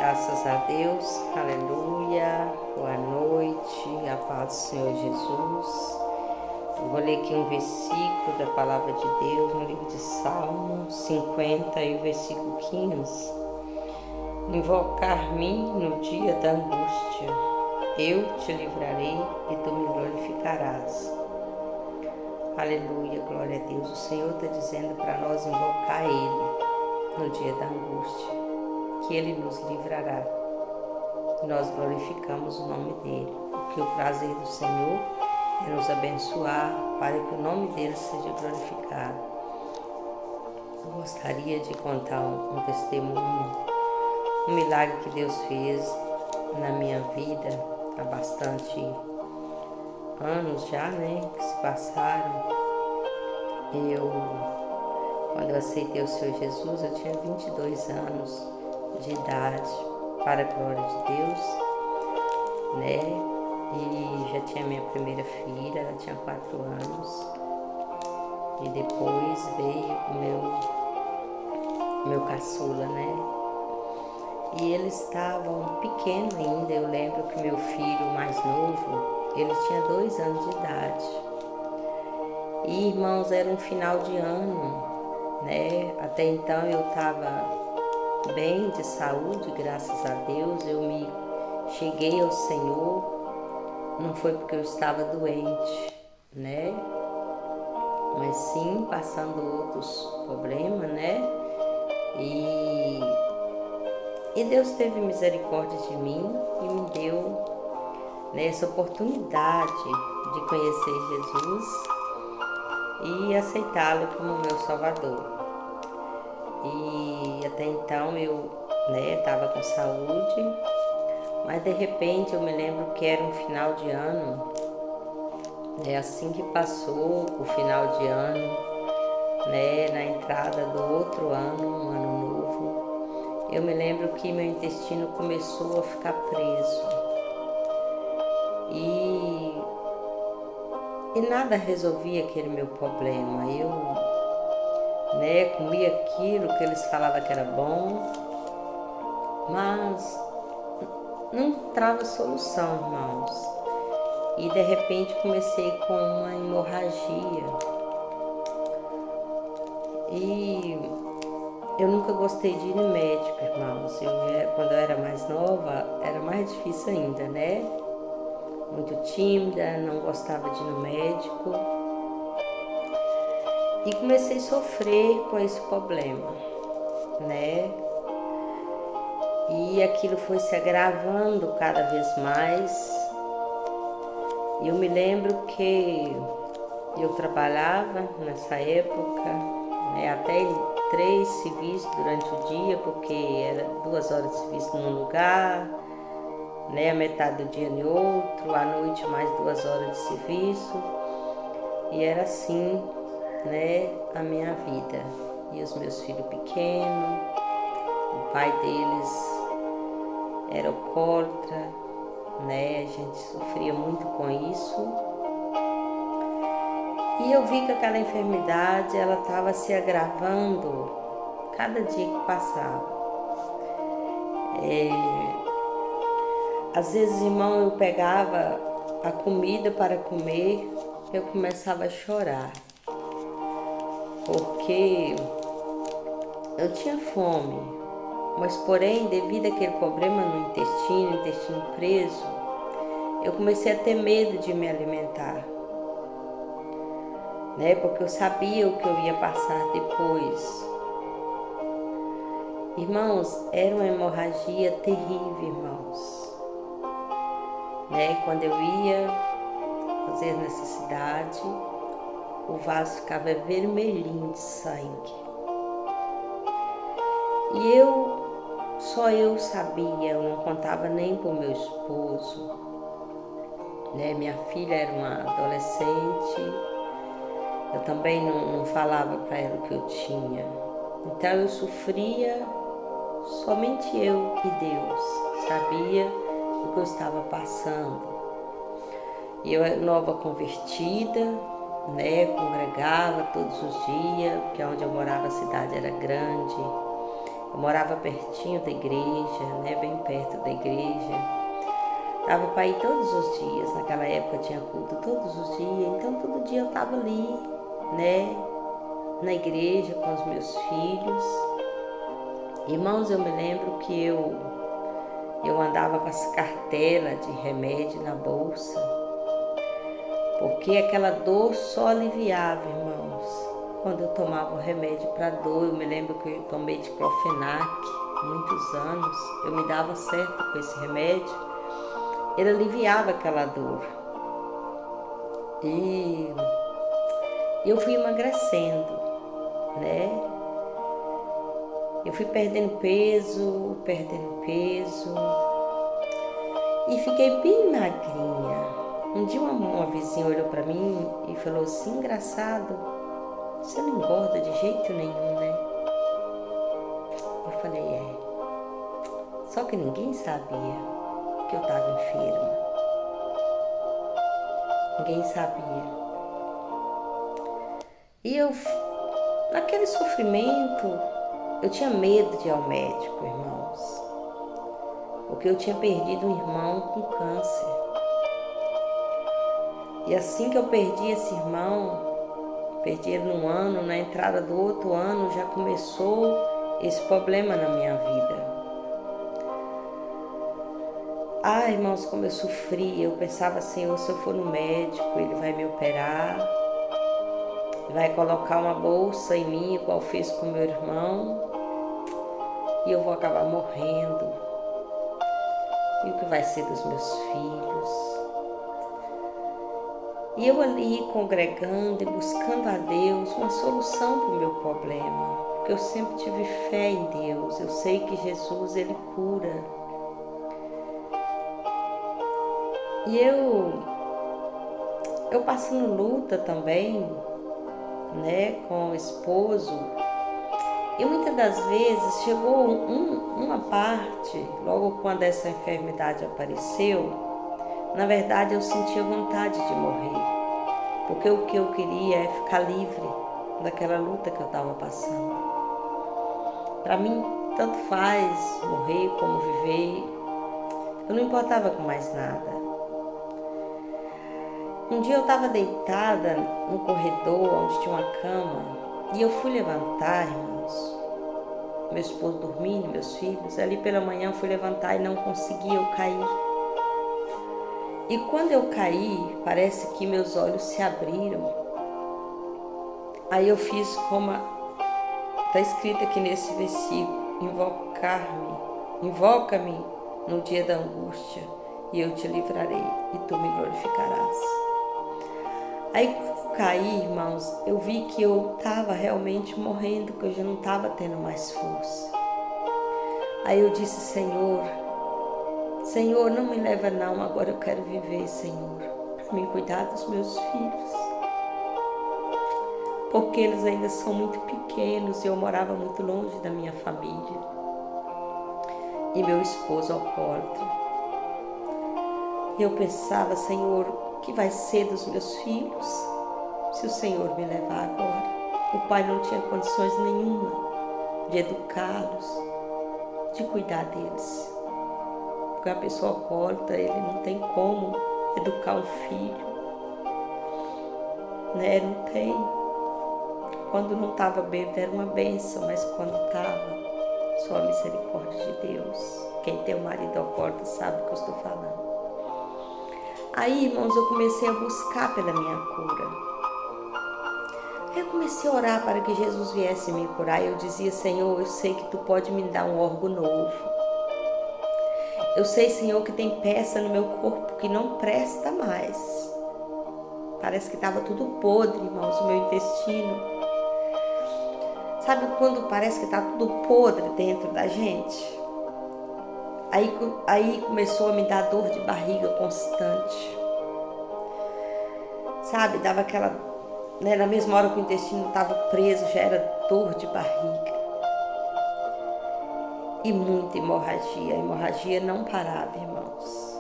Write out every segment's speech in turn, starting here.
Graças a Deus, aleluia, boa noite, a paz do Senhor Jesus. Eu vou ler aqui um versículo da palavra de Deus no livro de Salmo 50 e o versículo 15. Invocar-me no dia da angústia, eu te livrarei e tu me glorificarás. Aleluia, glória a Deus. O Senhor está dizendo para nós invocar Ele no dia da angústia, que Ele nos livrará. Nós glorificamos o nome dEle, porque o prazer do Senhor é nos abençoar para que o nome dEle seja glorificado. Eu gostaria de contar um testemunho, um milagre que Deus fez na minha vida há bastante anos já, que se passaram. Quando eu aceitei o Senhor Jesus, eu tinha 22 anos de idade, para a glória de Deus, E já tinha minha primeira filha, ela tinha 4 anos. E depois veio o meu caçula, E eles estavam pequenos ainda. Eu lembro que meu filho mais novo, ele tinha 2 anos de idade. E, irmãos, era um final de ano, Até então eu estava bem de saúde, graças a Deus. Eu me cheguei ao Senhor, não foi porque eu estava doente, Mas sim passando outros problemas, E Deus teve misericórdia de mim e me deu, essa oportunidade de conhecer Jesus e aceitá-lo como meu Salvador. E até então eu estava com saúde, mas de repente eu me lembro que era um final de ano, assim que passou o final de ano, na entrada do outro ano, um ano novo, eu me lembro que meu intestino começou a ficar preso e nada resolvia aquele meu problema. Eu comia aquilo que eles falavam que era bom, mas não encontrava solução, irmãos. E de repente comecei com uma hemorragia. E eu nunca gostei de ir no médico, irmãos. Quando eu era mais nova, era mais difícil ainda, Muito tímida, não gostava de ir no médico. E comecei a sofrer com esse problema, E aquilo foi se agravando cada vez mais. E eu me lembro que eu trabalhava nessa época, até 3 serviços durante o dia, porque era 2 horas de serviço num lugar, a metade do dia em outro, à noite mais 2 horas de serviço. E era assim, a minha vida. E os meus filhos pequenos, o pai deles era alcoólatra, a gente sofria muito com isso. E eu vi que aquela enfermidade, ela estava se agravando cada dia que passava. Às vezes, irmão, eu pegava a comida para comer, eu começava a chorar, porque eu tinha fome, mas porém, devido àquele problema no intestino preso, eu comecei a ter medo de me alimentar, porque eu sabia o que eu ia passar depois. Irmãos, era uma hemorragia terrível, irmãos. Quando eu ia fazer necessidade, o vaso ficava vermelhinho de sangue. E só eu sabia, eu não contava nem para o meu esposo. Minha filha era uma adolescente, eu também não falava para ela o que eu tinha. Então eu sofria, somente eu e Deus sabia o que eu estava passando. E eu era nova convertida, congregava todos os dias, porque onde eu morava a cidade era grande. Eu morava pertinho da igreja, né? Bem perto da igreja. Dava para ir todos os dias. Naquela época tinha culto todos os dias. Então todo dia eu estava ali, né? Na igreja com os meus filhos. Irmãos, eu me lembro que eu andava com as cartelas de remédio na bolsa, porque aquela dor só aliviava, irmãos. Quando eu tomava o remédio para dor, eu me lembro que eu tomei diclofenac muitos anos, eu me dava certo com esse remédio, ele aliviava aquela dor. E eu fui emagrecendo, né? Eu fui perdendo peso, e fiquei bem magrinha. Um dia uma vizinha olhou para mim e falou assim: engraçado, você não engorda de jeito nenhum, né? Eu falei: é. Só que ninguém sabia que eu estava enferma. Ninguém sabia. E eu, naquele sofrimento, eu tinha medo de ir ao médico, irmãos, porque eu tinha perdido um irmão com câncer. E assim que eu perdi esse irmão, perdi ele num ano, na entrada do outro ano já começou esse problema na minha vida. Ah, irmãos, como eu sofri. Eu pensava: Senhor, se eu for no médico, ele vai me operar, vai colocar uma bolsa em mim, igual fez com meu irmão, e eu vou acabar morrendo. E o que vai ser dos meus filhos? E eu ali congregando e buscando a Deus uma solução para o meu problema, porque eu sempre tive fé em Deus. Eu sei que Jesus, Ele cura. E eu passando luta também, né, com o esposo. E muitas das vezes chegou uma parte, logo quando essa enfermidade apareceu, na verdade eu sentia vontade de morrer, porque o que eu queria é ficar livre daquela luta que eu estava passando. Para mim, tanto faz morrer como viver, eu não importava com mais nada. Um dia eu estava deitada no corredor onde tinha uma cama e eu fui levantar, irmãos, meu esposo dormindo, meus filhos. Ali pela manhã eu fui levantar e não consegui, eu caí. E quando eu caí, parece que meus olhos se abriram. Aí eu fiz como está escrito aqui nesse versículo: invoca-me no dia da angústia e eu te livrarei e tu me glorificarás. Aí quando eu caí, irmãos, eu vi que eu estava realmente morrendo, que eu já não estava tendo mais força. Aí eu disse: Senhor, não me leva não, agora eu quero viver, Senhor, para mim cuidar dos meus filhos, porque eles ainda são muito pequenos e eu morava muito longe da minha família e meu esposo alcoólatra. E eu pensava: Senhor, o que vai ser dos meus filhos se o Senhor me levar agora? O pai não tinha condições nenhuma de educá-los, de cuidar deles. Porque a pessoa alcoólatra, ele não tem como educar um filho, né? Não tem. Quando não estava bêbado era uma bênção, mas quando estava, só a misericórdia de Deus. Quem tem um marido alcoólatra sabe o que eu estou falando. Aí, irmãos, eu comecei a buscar pela minha cura. Eu comecei a orar para que Jesus viesse me curar. Eu dizia: Senhor, eu sei que Tu pode me dar um órgão novo. Eu sei, Senhor, que tem peça no meu corpo que não presta mais. Parece que estava tudo podre, irmãos, o meu intestino. Sabe quando parece que está tudo podre dentro da gente? Aí começou a me dar dor de barriga constante. Sabe, dava aquela, né, na mesma hora que o intestino estava preso, já era dor de barriga. E muita hemorragia. A hemorragia não parava, irmãos.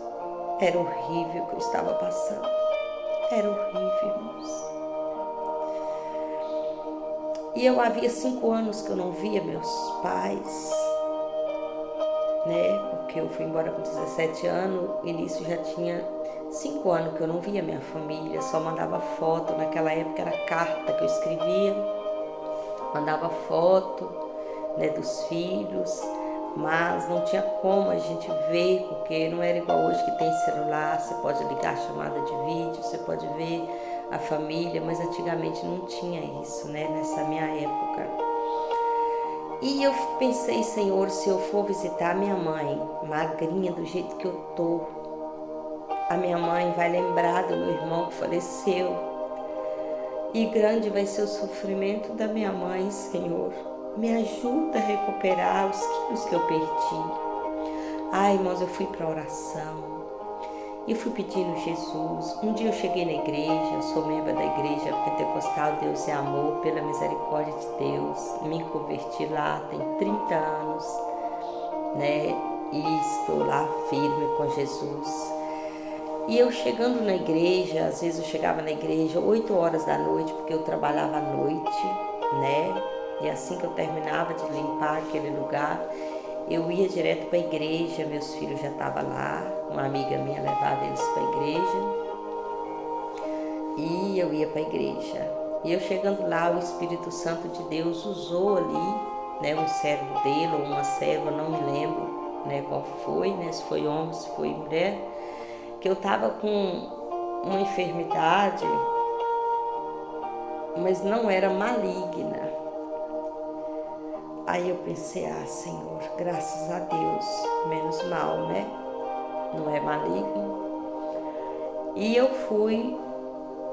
Era horrível o que eu estava passando. Era horrível, irmãos. E eu havia 5 anos que eu não via meus pais. né? Porque eu fui embora com 17 anos, e nisso já tinha 5 anos que eu não via minha família, só mandava foto. Naquela época era carta que eu escrevia, mandava foto, né, dos filhos, mas não tinha como a gente ver, porque não era igual hoje que tem celular, você pode ligar a chamada de vídeo, você pode ver a família, mas antigamente não tinha isso, né, nessa minha época. E eu pensei, Senhor, se eu for visitar minha mãe, magrinha do jeito que eu tô, a minha mãe vai lembrar do meu irmão que faleceu, e grande vai ser o sofrimento da minha mãe, Senhor. Me ajuda a recuperar os quilos que eu perdi. Ai, irmãos, eu fui para oração. E fui pedindo Jesus. Um dia eu cheguei na igreja, eu sou membro da igreja Pentecostal Deus é Amor, pela misericórdia de Deus. Me converti lá, tem 30 anos, né? E estou lá firme com Jesus. E eu chegando na igreja, às vezes eu chegava na igreja 8 horas da noite, porque eu trabalhava à noite, né? E assim que eu terminava de limpar aquele lugar, eu ia direto para a igreja, meus filhos já estavam lá, uma amiga minha levava eles para a igreja, e eu ia para a igreja. E eu chegando lá, o Espírito Santo de Deus usou ali, né, um servo dele ou uma serva, não me lembro, né, qual foi, né, se foi homem, se foi mulher, que eu estava com uma enfermidade, mas não era maligna. Aí eu pensei, Senhor, graças a Deus, menos mal, né? Não é maligno. E eu fui,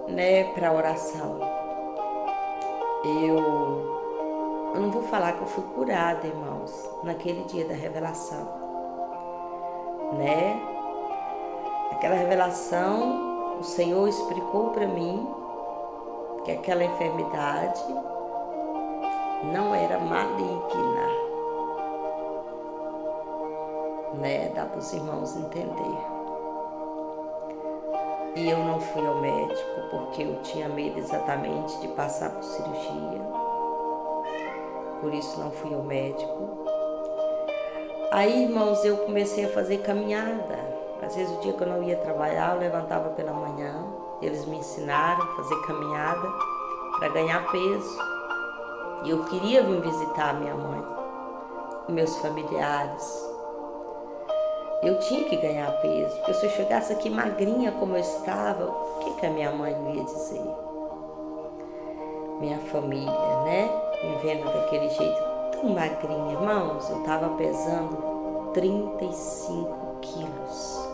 né, para oração. Eu não vou falar que eu fui curada, irmãos, naquele dia da revelação, né? Aquela revelação, o Senhor explicou para mim que aquela enfermidade não era maligna, né? Dá para os irmãos entender. E eu não fui ao médico porque eu tinha medo exatamente de passar por cirurgia. Por isso não fui ao médico. Aí, irmãos, eu comecei a fazer caminhada. Às vezes o dia que eu não ia trabalhar, eu levantava pela manhã. Eles me ensinaram a fazer caminhada para ganhar peso. E eu queria vir visitar a minha mãe, meus familiares. Eu tinha que ganhar peso, porque se eu chegasse aqui magrinha como eu estava, o que a minha mãe ia dizer? Minha família, né? Me vendo daquele jeito tão magrinha. Irmãos, eu estava pesando 35 quilos.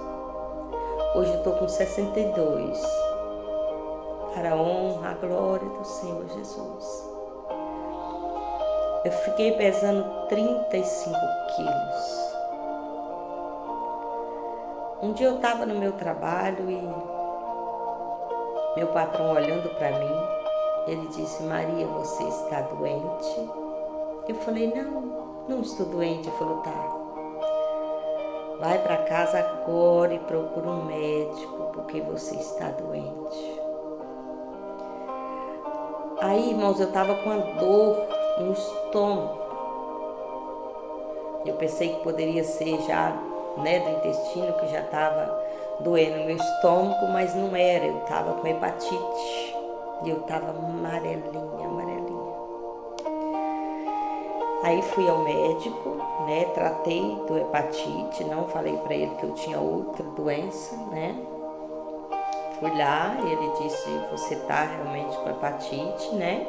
Hoje eu estou com 62. Para a honra, a glória do Senhor Jesus. Eu fiquei pesando 35 quilos. Um dia eu estava no meu trabalho e meu patrão olhando para mim, ele disse, Maria, você está doente? Eu falei, não estou doente. Ele falou, tá. Vai para casa agora e procura um médico, porque você está doente. Aí, irmãos, eu estava com a dor no estômago. Eu pensei que poderia ser já, né, do intestino, que já estava doendo meu estômago, mas não era. Eu estava com hepatite e eu estava amarelinha. Aí fui ao médico, né, tratei do hepatite, não falei para ele que eu tinha outra doença, né. Fui lá, ele disse, você tá realmente com hepatite, né?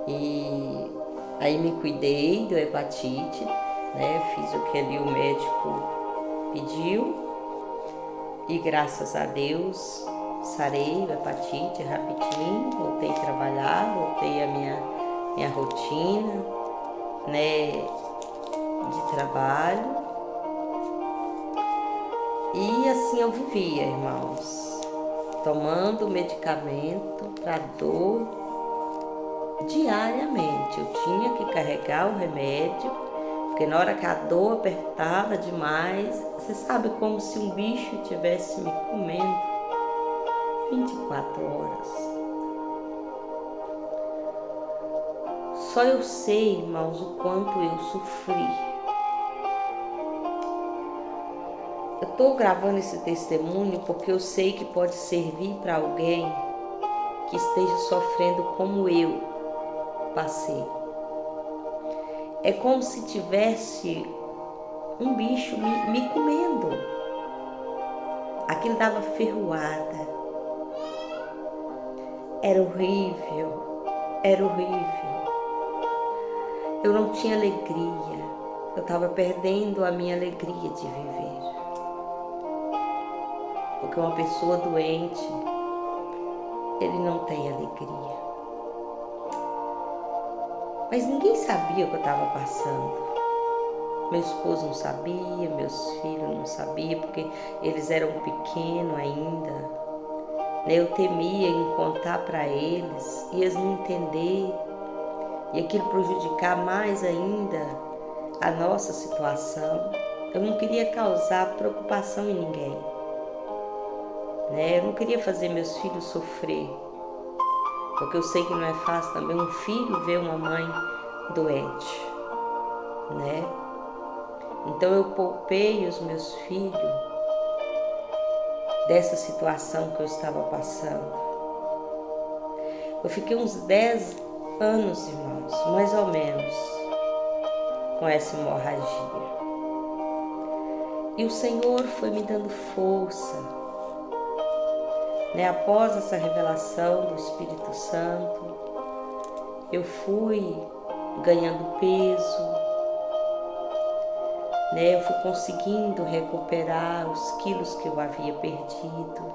E aí me cuidei do hepatite, né? Fiz o que ali o médico pediu. E graças a Deus, sarei o hepatite rapidinho, voltei a trabalhar, voltei a minha rotina, né? De trabalho. E assim eu vivia, irmãos. Tomando medicamento para dor diariamente. Eu tinha que carregar o remédio, porque na hora que a dor apertava demais, você sabe, como se um bicho estivesse me comendo 24 horas. Só eu sei, irmãos, o quanto eu sofri. Eu estou gravando esse testemunho porque eu sei que pode servir para alguém que esteja sofrendo como eu passei. É como se tivesse um bicho me comendo. Aquilo dava ferroada. Era horrível, era horrível. Eu não tinha alegria. Eu estava perdendo a minha alegria de viver. Porque uma pessoa doente, ele não tem alegria. Mas ninguém sabia o que eu estava passando. Meu esposo não sabia, meus filhos não sabiam, porque eles eram pequenos ainda. Eu temia em contar para eles, e eles não entender, e aquilo prejudicar mais ainda a nossa situação. Eu não queria causar preocupação em ninguém. Eu não queria fazer meus filhos sofrer, porque eu sei que não é fácil também um filho ver uma mãe doente, Então eu poupei os meus filhos dessa situação que eu estava passando. Eu fiquei uns 10 anos, irmãos, mais ou menos, com essa hemorragia. E o Senhor foi me dando força, Após essa revelação do Espírito Santo, eu fui ganhando peso, Eu fui conseguindo recuperar os quilos que eu havia perdido.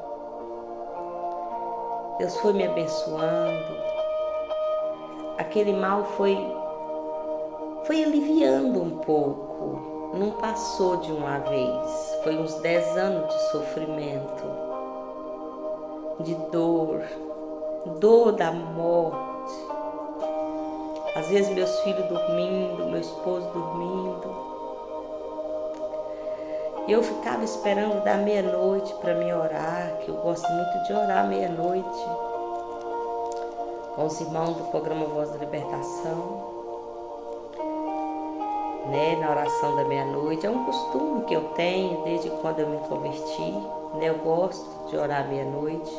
Deus foi me abençoando. Aquele mal foi aliviando um pouco. Não passou de uma vez. Foi uns 10 anos de sofrimento, de dor da morte. Às vezes meus filhos dormindo, meu esposo dormindo. E eu ficava esperando da meia-noite para me orar, que eu gosto muito de orar meia-noite, com os irmãos do programa Voz da Libertação, na oração da meia-noite. É um costume que eu tenho desde quando eu me converti, Eu gosto de orar meia-noite.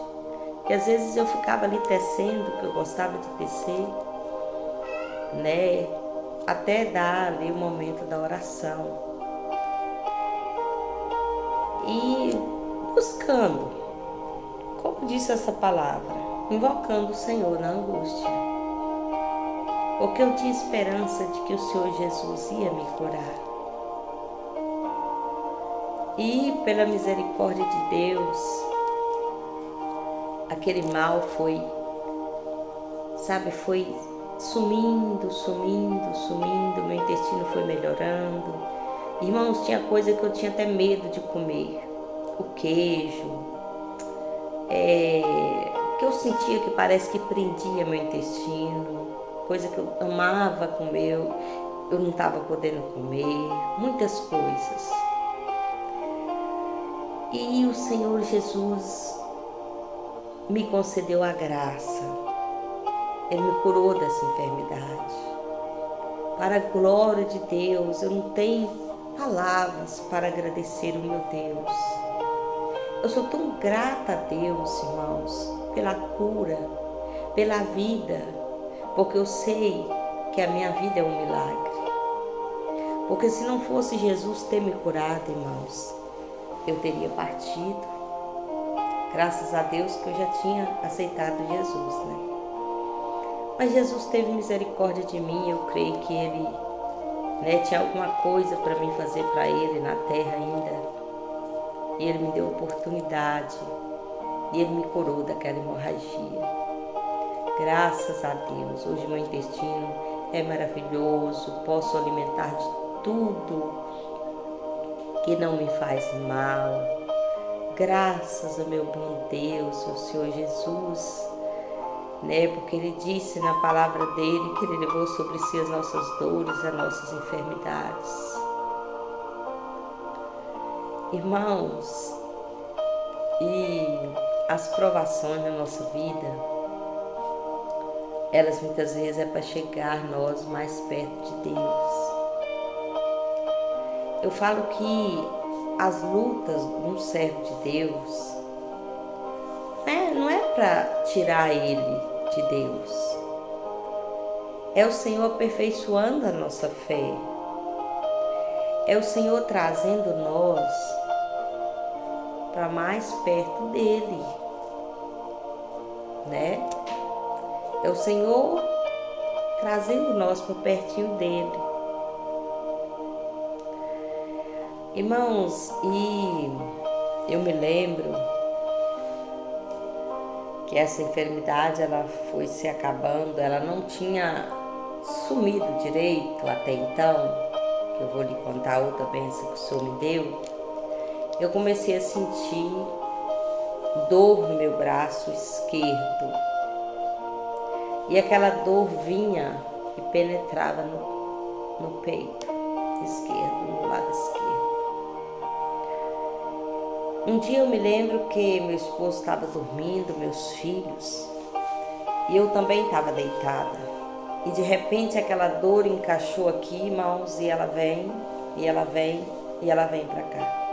E às vezes eu ficava ali tecendo, que eu gostava de tecer, até dar ali o momento da oração. E buscando, como disse essa palavra, invocando o Senhor na angústia. Porque eu tinha esperança de que o Senhor Jesus ia me curar. E pela misericórdia de Deus, aquele mal foi sumindo, meu intestino foi melhorando. Irmãos, tinha coisa que eu tinha até medo de comer. O queijo, que eu sentia que parece que prendia meu intestino, coisa que eu amava comer, eu não estava podendo comer, muitas coisas. E o Senhor Jesus me concedeu a graça, Ele me curou dessa enfermidade. Para a glória de Deus, eu não tenho palavras para agradecer o meu Deus. Eu sou tão grata a Deus, irmãos, pela cura, pela vida, porque eu sei que a minha vida é um milagre. Porque se não fosse Jesus ter me curado, irmãos, eu teria partido. Graças a Deus que eu já tinha aceitado Jesus, Mas Jesus teve misericórdia de mim, eu creio que Ele tinha alguma coisa para mim fazer para Ele na terra ainda. E Ele me deu oportunidade. E Ele me curou daquela hemorragia. Graças a Deus. Hoje meu intestino é maravilhoso. Posso alimentar de tudo que não me faz mal. Graças ao meu bom Deus, ao Senhor Jesus. Porque Ele disse na palavra dEle que Ele levou sobre si as nossas dores, as nossas enfermidades. Irmãos, e as provações na nossa vida, elas muitas vezes é para chegar nós mais perto de Deus. Eu falo que as lutas de um servo de Deus não é para tirar ele de Deus. É o Senhor aperfeiçoando a nossa fé. É o Senhor trazendo nós para mais perto dele, né? É o Senhor trazendo nós para pertinho dele. Irmãos, e eu me lembro que essa enfermidade ela foi se acabando, ela não tinha sumido direito até então, que eu vou lhe contar outra bênção que o Senhor me deu. Eu comecei a sentir dor no meu braço esquerdo. E aquela dor vinha e penetrava no peito esquerdo, no lado esquerdo. Um dia eu me lembro que meu esposo estava dormindo, meus filhos, e eu também estava deitada. E de repente aquela dor encaixou aqui, irmãos, e ela vem, e ela vem, e ela vem para cá.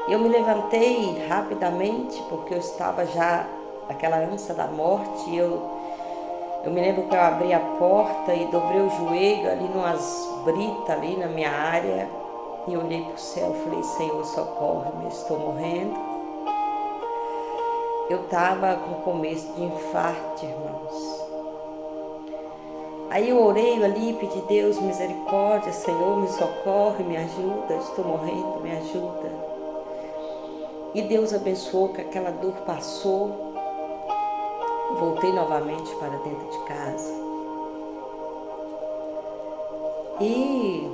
Eu me levantei rapidamente, porque eu estava já naquela ânsia da morte. Eu me lembro que eu abri a porta e dobrei o joelho ali numas britas ali na minha área. E eu olhei para o céu e falei, Senhor, socorre-me, estou morrendo. Eu estava com começo de infarto, irmãos. Aí eu orei ali, pedi, Deus, misericórdia, Senhor, me socorre, me ajuda, estou morrendo, me ajuda. E Deus abençoou, que aquela dor passou. Voltei novamente para dentro de casa. E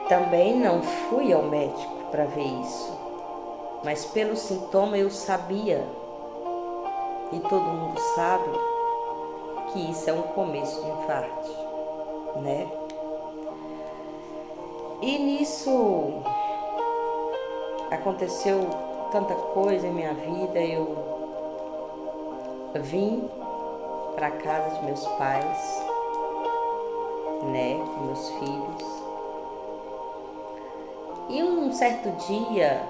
também não fui ao médico para ver isso. Mas pelo sintoma eu sabia, e todo mundo sabe, que isso é um começo de infarto, né? E nisso aconteceu tanta coisa em minha vida. Eu vim para casa de meus pais, né, com meus filhos. E um certo dia,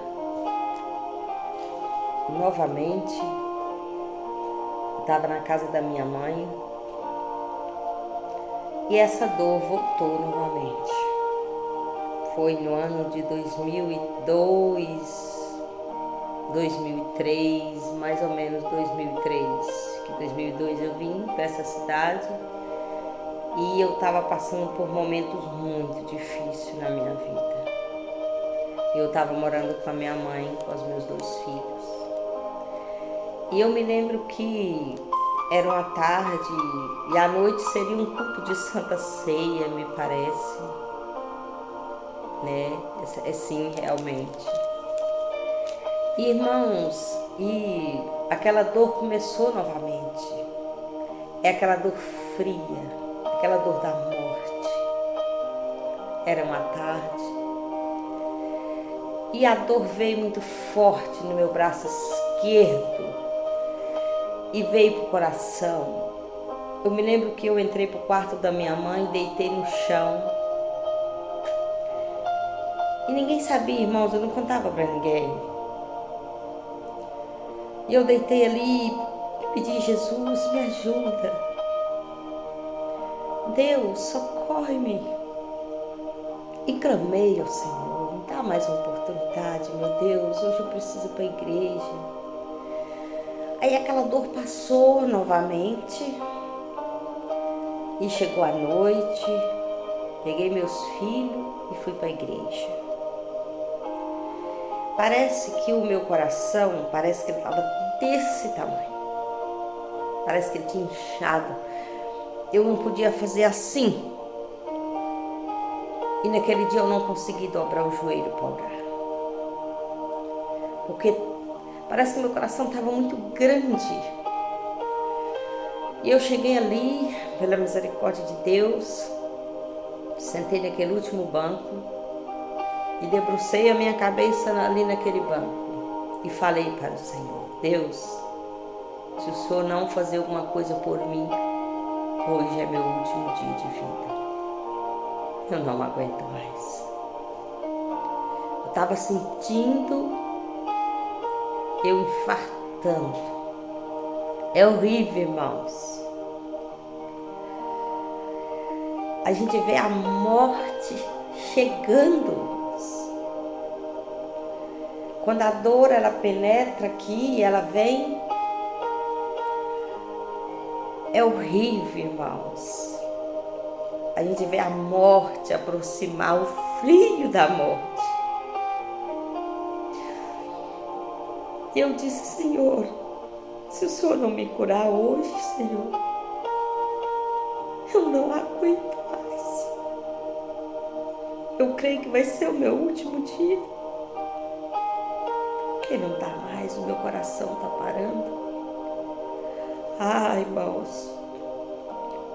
novamente, eu estava na casa da minha mãe e essa dor voltou novamente. Foi no ano de 2002, 2003, mais ou menos 2003, que 2002 eu vim para essa cidade e eu estava passando por momentos muito difíceis na minha vida. Eu estava morando com a minha mãe, com os meus 2 filhos. E eu me lembro que era uma tarde e à noite seria um culto de Santa Ceia, me parece, né? É sim, realmente. E, irmãos, e aquela dor começou novamente. É aquela dor fria, aquela dor da morte. Era uma tarde. E a dor veio muito forte no meu braço esquerdo e veio para o coração. Eu me lembro que eu entrei para o quarto da minha mãe, deitei no chão. E ninguém sabia, irmãos, eu não contava para ninguém. E eu deitei ali e pedi, Jesus, me ajuda. Deus, socorre-me. E clamei ao Senhor, me dá mais uma oportunidade, meu Deus, hoje eu preciso ir para a igreja. Aí aquela dor passou novamente e chegou a noite, peguei meus filhos e fui para a igreja. Parece que o meu coração, parece que ele estava desse tamanho, parece que ele tinha inchado, eu não podia fazer assim. E naquele dia eu não consegui dobrar o joelho para orar. Porque parece que meu coração estava muito grande. E eu cheguei ali, pela misericórdia de Deus, sentei naquele último banco e debrucei a minha cabeça ali naquele banco. E falei para o Senhor, Deus, se o Senhor não fazer alguma coisa por mim, hoje é meu último dia de vida. Eu não aguento mais. Eu estava sentindo eu infartando. É horrível, irmãos. A gente vê a morte chegando. Quando a dor ela penetra aqui, ela vem. É horrível, irmãos. A gente vê a morte aproximar, o frio da morte. E eu disse, Senhor, se o Senhor não me curar hoje, Senhor, eu não aguento mais. Eu creio que vai ser o meu último dia. Porque não dá mais, o meu coração está parando. Ai, irmãos,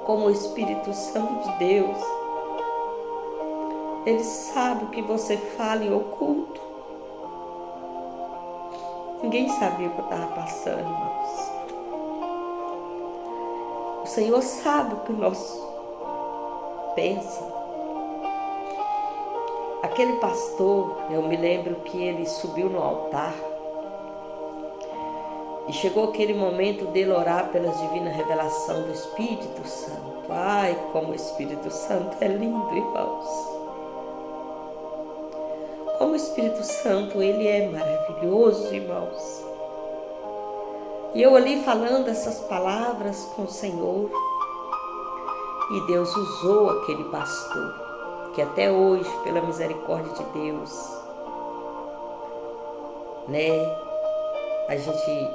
como o Espírito Santo de Deus, Ele sabe o que você fala em oculto. Ninguém sabia o que eu estava passando, irmãos. O Senhor sabe o que nós pensamos. Aquele pastor, eu me lembro que ele subiu no altar e chegou aquele momento dele orar pela divina revelação do Espírito Santo. Ai, como o Espírito Santo é lindo, irmãos. Como o Espírito Santo, ele é maravilhoso, irmãos. E eu ali falando essas palavras com o Senhor, e Deus usou aquele pastor, que até hoje, pela misericórdia de Deus, a gente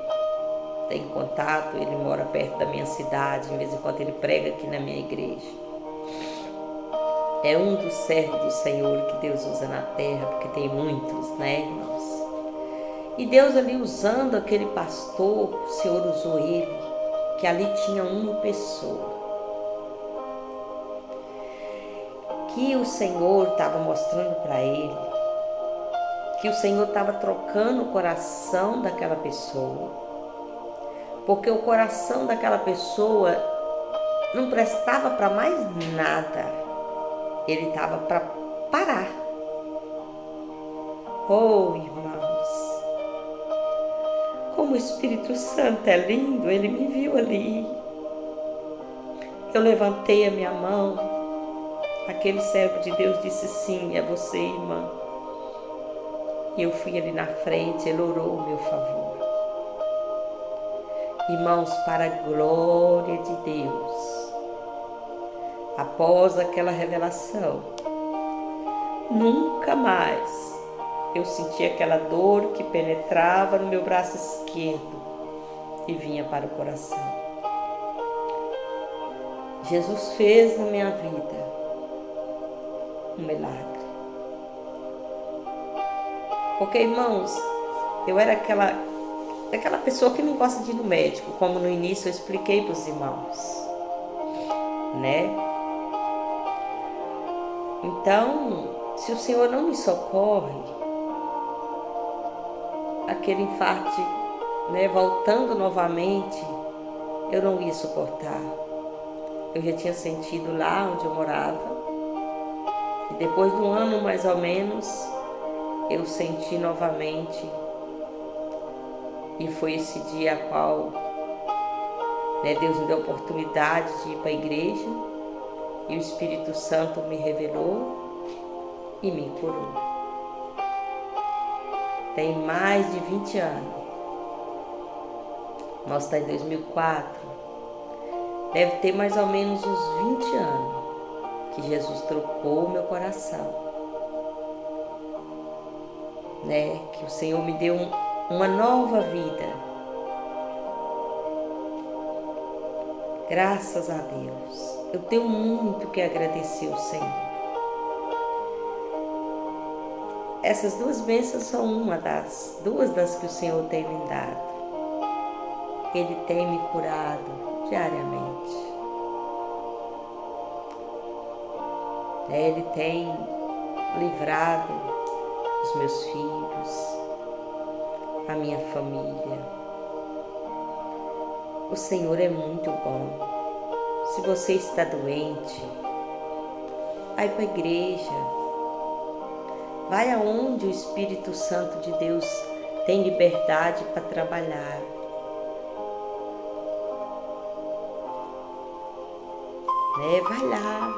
tem contato, ele mora perto da minha cidade, de vez em quando ele prega aqui na minha igreja. É um dos servos do Senhor que Deus usa na terra, porque tem muitos, irmãos? E Deus ali usando aquele pastor, o Senhor usou ele, que ali tinha uma pessoa, que o Senhor estava mostrando para ele, que o Senhor estava trocando o coração daquela pessoa, porque o coração daquela pessoa não prestava para mais nada. Ele estava para parar. Oh, irmãos, como o Espírito Santo é lindo, ele me viu ali. Eu levantei a minha mão, aquele servo de Deus disse sim, é você, irmã. E eu fui ali na frente, ele orou o meu favor. Irmãos, para a glória de Deus, após aquela revelação, nunca mais eu senti aquela dor que penetrava no meu braço esquerdo e vinha para o coração. Jesus fez na minha vida um milagre. Porque, irmãos, eu era aquela pessoa que não gosta de ir no médico, como no início eu expliquei para os irmãos, Então, se o Senhor não me socorre, aquele infarto, voltando novamente, eu não ia suportar. Eu já tinha sentido lá onde eu morava, e depois de um ano mais ou menos, eu senti novamente, e foi esse dia a qual Deus me deu a oportunidade de ir para a igreja, e o Espírito Santo me revelou e me curou. Tem mais de 20 anos. Nós estamos em 2004. Deve ter mais ou menos uns 20 anos que Jesus trocou o meu coração. Que o Senhor me deu uma nova vida. Graças a Deus. Eu tenho muito que agradecer ao Senhor. Essas duas bênçãos são duas das que o Senhor tem me dado. Ele tem me curado diariamente. Ele tem livrado os meus filhos, a minha família. O Senhor é muito bom. Se você está doente, vai para a igreja, vai aonde o Espírito Santo de Deus tem liberdade para trabalhar. Vai lá.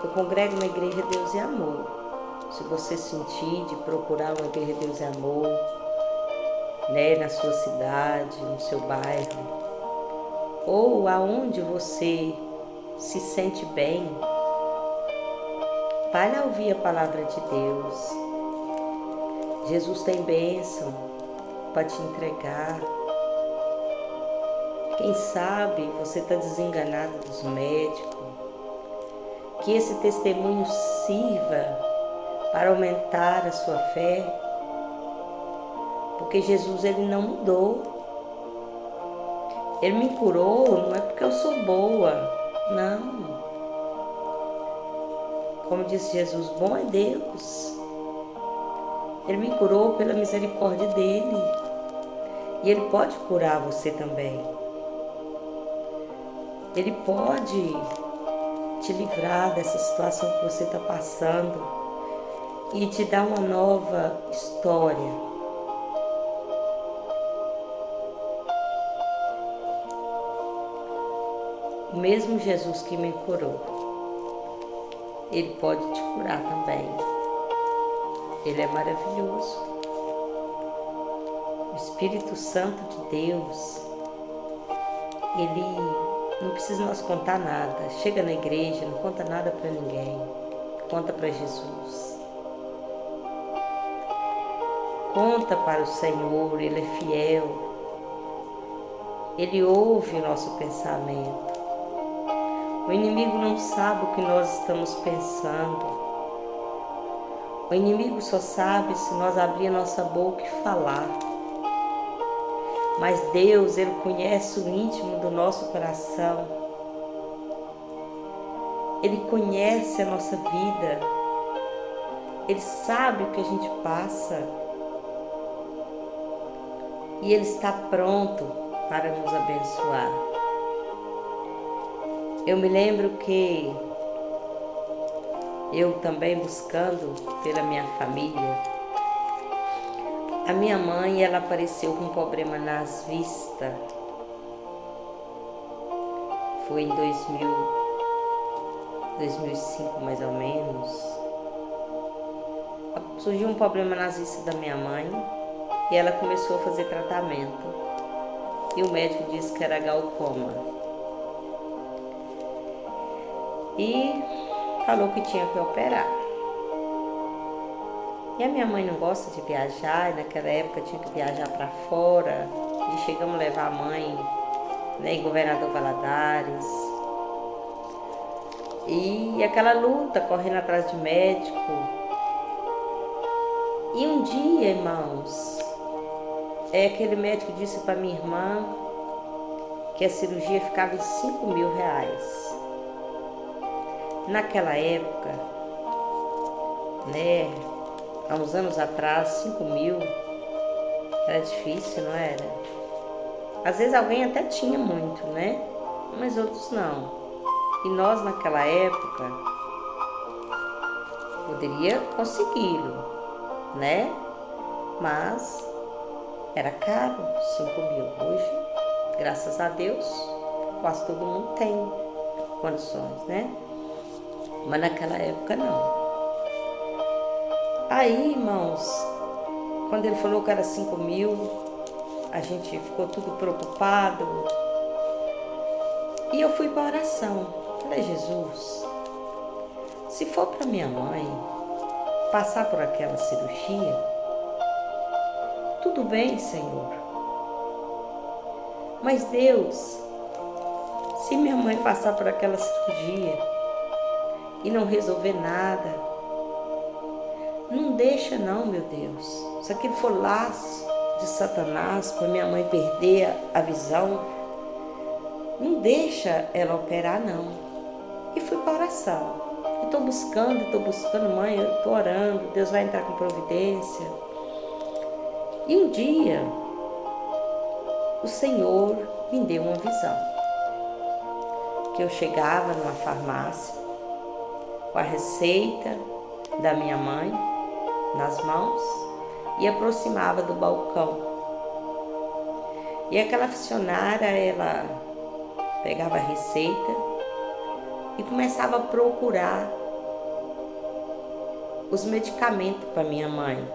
Eu congrego na Igreja Deus e Amor. Se você sentir de procurar uma Igreja Deus e Amor, na sua cidade, no seu bairro, ou aonde você se sente bem, vai lá ouvir a palavra de Deus. Jesus tem bênção para te entregar. Quem sabe você está desenganado dos médicos. Que esse testemunho sirva para aumentar a sua fé. Porque Jesus, ele não mudou. Ele me curou, não é porque eu sou boa, não. Como disse Jesus, bom é Deus. Ele me curou pela misericórdia dele. E ele pode curar você também. Ele pode te livrar dessa situação que você está passando e te dar uma nova história. O mesmo Jesus que me curou, ele pode te curar também. Ele é maravilhoso. O Espírito Santo de Deus, ele não precisa nós contar nada. Chega na igreja, não conta nada para ninguém. Conta para Jesus. Conta para o Senhor, Ele é fiel. Ele ouve o nosso pensamento. O inimigo não sabe o que nós estamos pensando. O inimigo só sabe se nós abrir a nossa boca e falar. Mas Deus, Ele conhece o íntimo do nosso coração. Ele conhece a nossa vida. Ele sabe o que a gente passa. E Ele está pronto para nos abençoar. Eu me lembro que eu também buscando pela minha família, a minha mãe, ela apareceu com um problema nas vistas. Foi em 2005 mais ou menos. Surgiu um problema nas vistas da minha mãe e ela começou a fazer tratamento. E o médico disse que era glaucoma. E falou que tinha que operar. E a minha mãe não gosta de viajar, e naquela época tinha que viajar para fora. E chegamos a levar a mãe, em Governador Valadares. E aquela luta, correndo atrás de médico. E um dia, irmãos, aquele médico disse para minha irmã que a cirurgia ficava em R$5.000. Naquela época, há uns anos atrás, 5.000 era difícil, não era? Às vezes alguém até tinha muito, mas outros não. E nós naquela época poderia consegui-lo, mas era caro, 5.000. Hoje, graças a Deus, quase todo mundo tem condições, Mas naquela época não. Aí, irmãos, quando ele falou que era 5.000, a gente ficou tudo preocupado. E eu fui para a oração. Falei, Jesus, se for para minha mãe passar por aquela cirurgia, tudo bem, Senhor. Mas Deus, se minha mãe passar por aquela cirurgia e não resolver nada, não deixa não, meu Deus. Se aquilo for laço de Satanás para minha mãe perder a visão, não deixa ela operar não. E fui para a oração. Estou buscando, mãe, eu estou orando, Deus vai entrar com providência. E um dia, o Senhor me deu uma visão. que eu chegava numa farmácia com a receita da minha mãe nas mãos e aproximava do balcão. E aquela funcionária, ela pegava a receita e começava a procurar os medicamentos para minha mãe.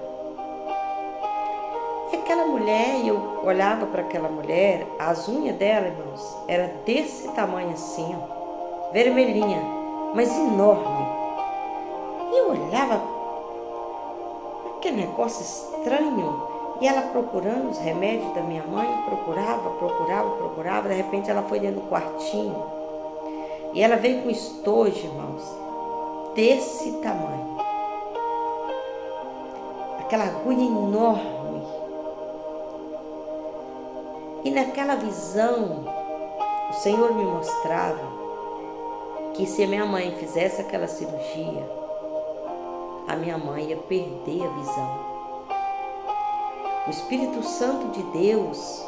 E aquela mulher, eu olhava para aquela mulher, as unhas dela, irmãos, era desse tamanho assim, ó, vermelhinha, mas enorme. E eu olhava aquele negócio estranho, e ela procurando os remédios da minha mãe, procurava, de repente ela foi dentro do quartinho, e ela veio com estojo, irmãos, desse tamanho. Aquela agulha enorme. E naquela visão, o Senhor me mostrava que se a minha mãe fizesse aquela cirurgia, a minha mãe ia perder a visão. O Espírito Santo de Deus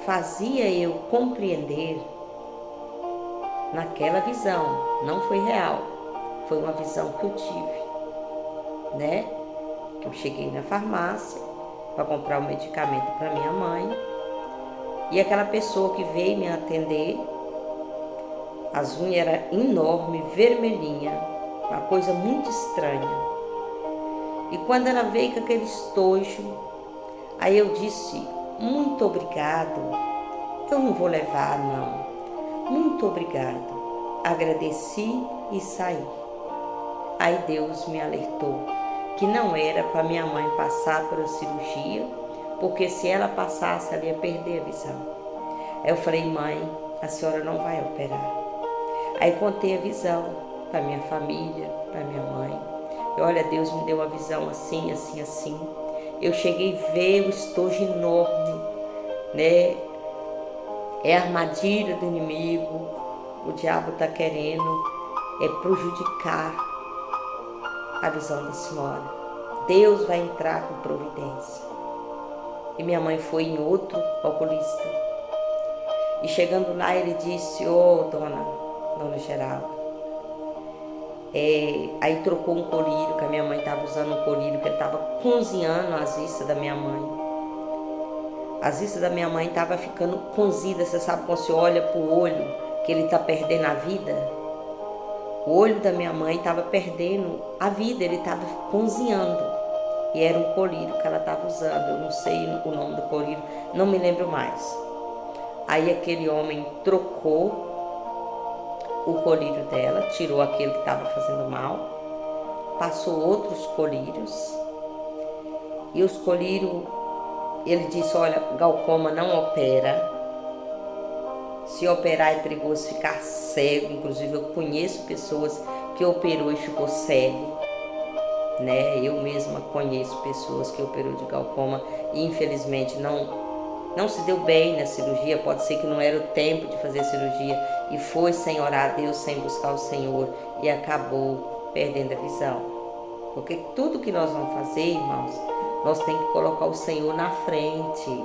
fazia eu compreender naquela visão, não foi real, foi uma visão que eu tive, né? Que eu cheguei na farmácia para comprar o medicamento para minha mãe, e aquela pessoa que veio me atender, as unhas eram enormes, vermelhinha, uma coisa muito estranha. E quando ela veio com aquele estojo, aí eu disse, muito obrigado, eu não vou levar não, muito obrigado. Agradeci e saí. Aí Deus me alertou que não era para minha mãe passar por a cirurgia, porque se ela passasse, ela ia perder a visão. Aí eu falei, mãe, a senhora não vai operar. Aí contei a visão para minha família, para minha mãe. Olha, Deus me deu uma visão assim, assim, assim. Eu cheguei a ver o estojo enorme, né? É a armadilha do inimigo. O diabo está querendo prejudicar a visão da senhora. Deus vai entrar com providência. E minha mãe foi em outro oculista. E chegando lá, ele disse, dona Geralda, aí trocou um colírio, que a minha mãe estava usando um colírio, que ele estava cozinhando as vistas da minha mãe. As vistas da minha mãe estavam ficando cozidas, você sabe quando você olha para o olho, que ele está perdendo a vida? O olho da minha mãe estava perdendo a vida, ele estava cozinhando. E era um colírio que ela estava usando, eu não sei o nome do colírio, não me lembro mais. Aí aquele homem trocou o colírio dela, tirou aquele que estava fazendo mal, passou outros colírios, e os colírios, ele disse, olha, glaucoma não opera, se operar é perigoso ficar cego, inclusive eu conheço pessoas que operou e ficou cego, né? Eu mesma conheço pessoas que operou de glaucoma e infelizmente não se deu bem na cirurgia, pode ser que não era o tempo de fazer a cirurgia e foi sem orar a Deus, sem buscar o Senhor e acabou perdendo a visão. Porque tudo que nós vamos fazer, irmãos, nós temos que colocar o Senhor na frente.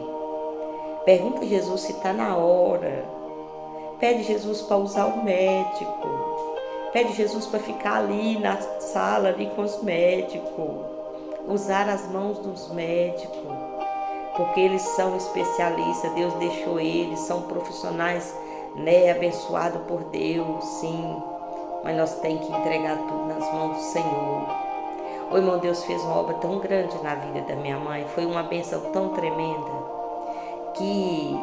Pergunta a Jesus se está na hora. Pede Jesus para usar o médico. Pede Jesus para ficar ali na sala, ali com os médicos. Usar as mãos dos médicos. Porque eles são especialistas, Deus deixou eles, são profissionais, né, abençoados por Deus, sim. Mas nós temos que entregar tudo nas mãos do Senhor. O irmão, Deus fez uma obra tão grande na vida da minha mãe, foi uma bênção tão tremenda, que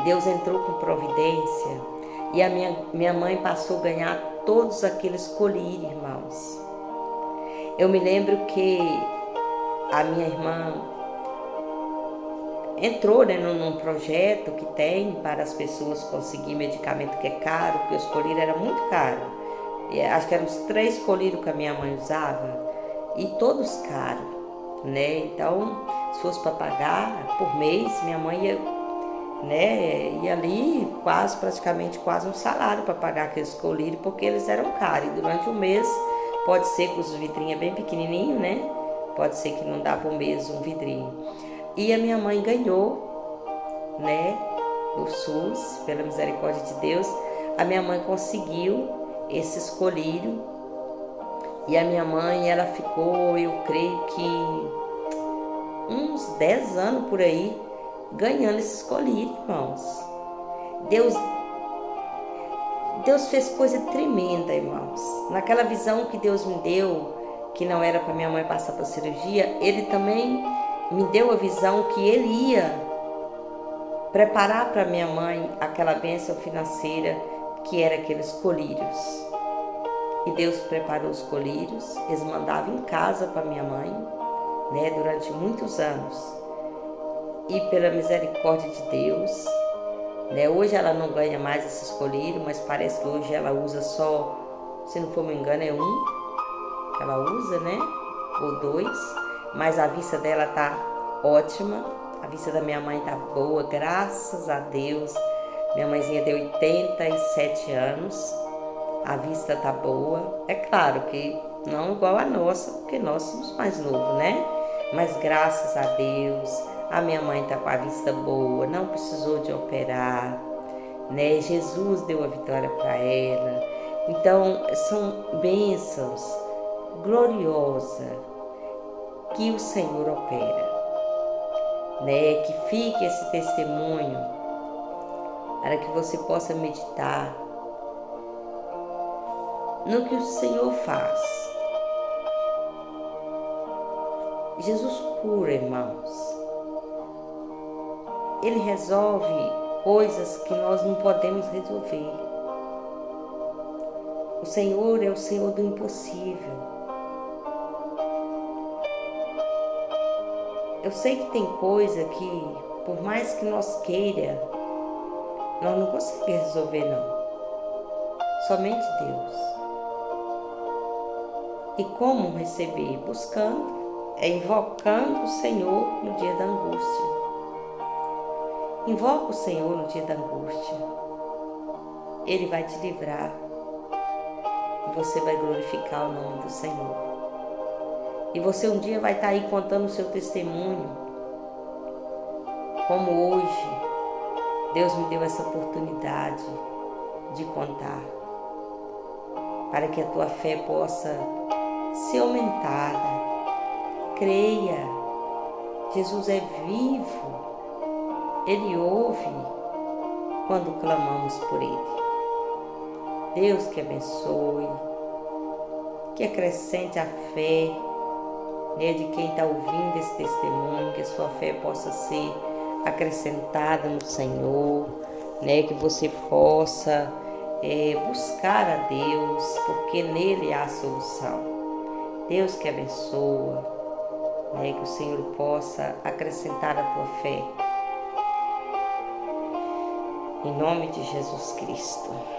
Deus entrou com providência e a minha mãe passou a ganhar todos aqueles colírios, irmãos. Eu me lembro que a minha irmã entrou, né, num projeto que tem para as pessoas conseguir medicamento que é caro, porque os colírios eram muito caros. Acho que eram os 3 colírios que a minha mãe usava e todos caros, né? Então, se fosse para pagar por mês, minha mãe ia, né, ia ali praticamente quase um salário para pagar aqueles colírios, porque eles eram caros. E durante o mês, pode ser que os vidrinhos bem pequenininhos, né? Pode ser que não dava um mês um vidrinho. E a minha mãe ganhou, né, o SUS, pela misericórdia de Deus, a minha mãe conseguiu esse escolírio e a minha mãe, ela ficou, eu creio que uns 10 anos por aí, ganhando esse escolírio, irmãos. Deus fez coisa tremenda, irmãos. Naquela visão que Deus me deu, que não era para minha mãe passar por cirurgia, Ele também me deu a visão que Ele ia preparar para minha mãe aquela bênção financeira que era aqueles colírios. E Deus preparou os colírios, eles mandavam em casa para minha mãe, né, durante muitos anos. E pela misericórdia de Deus, né, hoje ela não ganha mais esses colírios, mas parece que hoje ela usa só, se não for me engano, é um que ela usa, né, ou 2, mas a vista dela tá ótima, a vista da minha mãe tá boa, graças a Deus. Minha mãezinha tem 87 anos, a vista tá boa, é claro que não igual a nossa, porque nós somos mais novos, né? Mas graças a Deus, a minha mãe tá com a vista boa, não precisou de operar, né? Jesus deu a vitória para ela. Então, são bênçãos gloriosas que o Senhor opera, né? Que fique esse testemunho para que você possa meditar no que o Senhor faz. Jesus cura, irmãos. Ele resolve coisas que nós não podemos resolver. O Senhor é o Senhor do impossível. Eu sei que tem coisa que, por mais que nós queira, nós não conseguimos resolver, não. Somente Deus. E como receber? Buscando, invocando o Senhor no dia da angústia. Invoca o Senhor no dia da angústia. Ele vai te livrar. E você vai glorificar o nome do Senhor. E você um dia vai estar aí contando o seu testemunho. Como hoje, Deus me deu essa oportunidade de contar. Para que a tua fé possa ser aumentada. Creia. Jesus é vivo. Ele ouve quando clamamos por Ele. Deus que abençoe, que acrescente a fé, né, de quem está ouvindo esse testemunho, que a sua fé possa ser acrescentada no Senhor, né, que você possa buscar a Deus, porque nele há a solução. Deus que abençoa, né, que o Senhor possa acrescentar a tua fé. Em nome de Jesus Cristo.